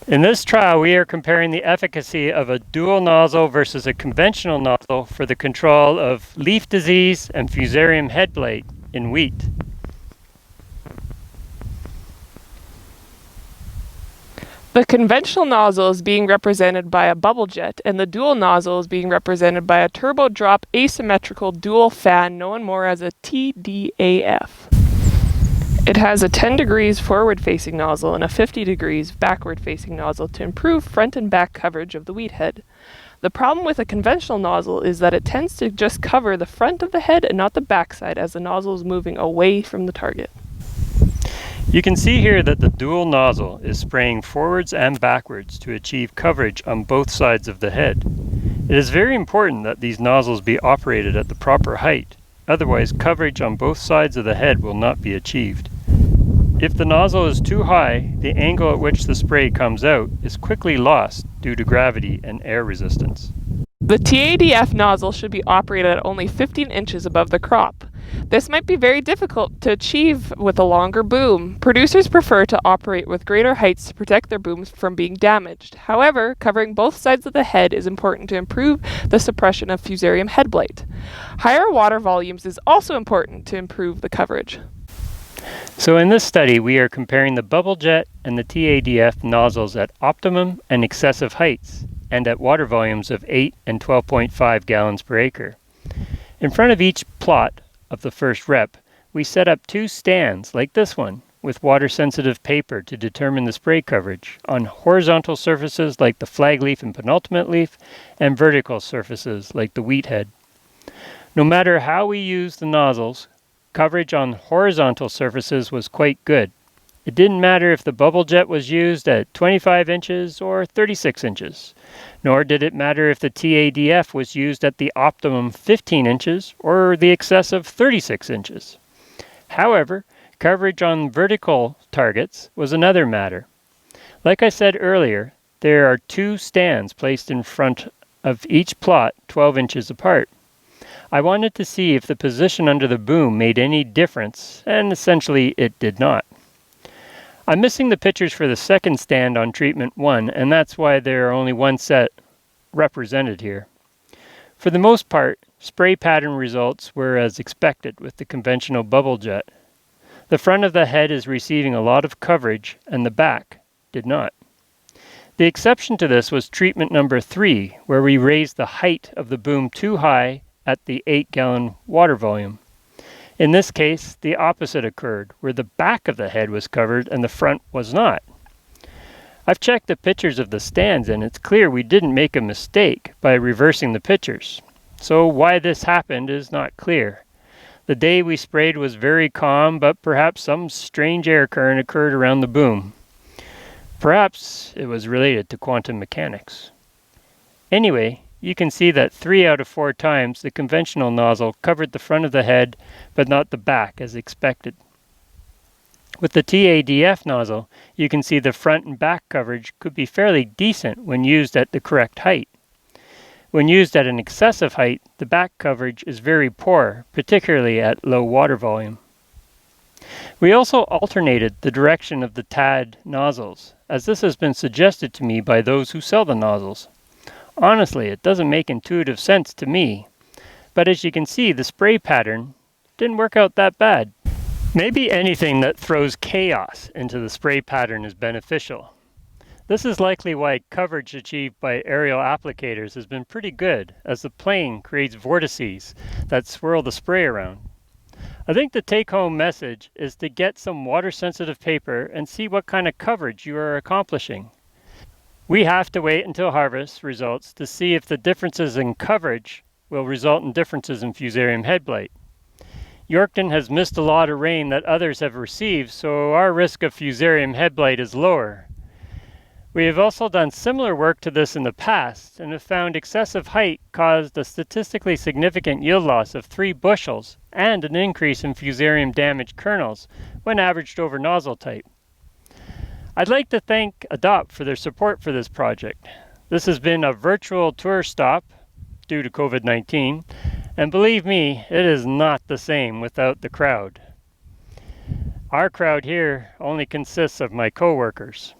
In this trial, we are comparing the efficacy of a dual nozzle versus a conventional nozzle for the control of leaf disease and Fusarium head blight in wheat. The conventional nozzle is being represented by a bubble jet, and the dual nozzle is being represented by a turbo drop asymmetrical dual fan known more as a TDAF. It has a 10 degrees forward-facing nozzle and a 50 degrees backward-facing nozzle to improve front and back coverage of the wheat head. The problem with a conventional nozzle is that it tends to just cover the front of the head and not the backside, as the nozzle is moving away from the target. You can see here that the dual nozzle is spraying forwards and backwards to achieve coverage on both sides of the head. It is very important that these nozzles be operated at the proper height, otherwise coverage on both sides of the head will not be achieved. If the nozzle is too high, the angle at which the spray comes out is quickly lost due to gravity and air resistance. The TADF nozzle should be operated at only 15 inches above the crop. This might be very difficult to achieve with a longer boom. Producers prefer to operate with greater heights to protect their booms from being damaged. However, covering both sides of the head is important to improve the suppression of Fusarium head blight. Higher water volumes is also important to improve the coverage. So in this study, we are comparing the bubble jet and the TADF nozzles at optimum and excessive heights and at water volumes of 8 and 12.5 gallons per acre. In front of each plot of the first rep, we set up two stands like this one with water-sensitive paper to determine the spray coverage on horizontal surfaces like the flag leaf and penultimate leaf and vertical surfaces like the wheat head. No matter how we used the nozzles, coverage on horizontal surfaces was quite good. It didn't matter if the bubble jet was used at 25 inches or 36 inches, nor did it matter if the TADF was used at the optimum 15 inches or the excessive 36 inches. However, coverage on vertical targets was another matter. Like I said earlier, there are two stands placed in front of each plot 12 inches apart. I wanted to see if the position under the boom made any difference, and essentially it did not. I'm missing the pictures for the second stand on treatment 1, and that's why there are only one set represented here. For the most part, spray pattern results were as expected with the conventional bubble jet. The front of the head is receiving a lot of coverage, and the back did not. The exception to this was treatment number 3, where we raised the height of the boom too high at the 8-gallon water volume. In this case, the opposite occurred, where the back of the head was covered and the front was not. I've checked the pictures of the stands, and it's clear we didn't make a mistake by reversing the pictures. So why this happened is not clear. The day we sprayed was very calm, but perhaps some strange air current occurred around the boom. Perhaps it was related to quantum mechanics. Anyway, you can see that 3 out of 4 times the conventional nozzle covered the front of the head, but not the back as expected. With the TADF nozzle, you can see the front and back coverage could be fairly decent when used at the correct height. When used at an excessive height, the back coverage is very poor, particularly at low water volume. We also alternated the direction of the TAD nozzles, as this has been suggested to me by those who sell the nozzles. Honestly, it doesn't make intuitive sense to me, but as you can see, the spray pattern didn't work out that bad. Maybe anything that throws chaos into the spray pattern is beneficial. This is likely why coverage achieved by aerial applicators has been pretty good, as the plane creates vortices that swirl the spray around. I think the take-home message is to get some water-sensitive paper and see what kind of coverage you are accomplishing. We have to wait until harvest results to see if the differences in coverage will result in differences in Fusarium head blight. Yorkton has missed a lot of rain that others have received, so our risk of Fusarium head blight is lower. We have also done similar work to this in the past and have found excessive height caused a statistically significant yield loss of 3 bushels and an increase in Fusarium damaged kernels when averaged over nozzle type. I'd like to thank Adopt for their support for this project. This has been a virtual tour stop due to COVID-19, and believe me, it is not the same without the crowd. Our crowd here only consists of my co-workers.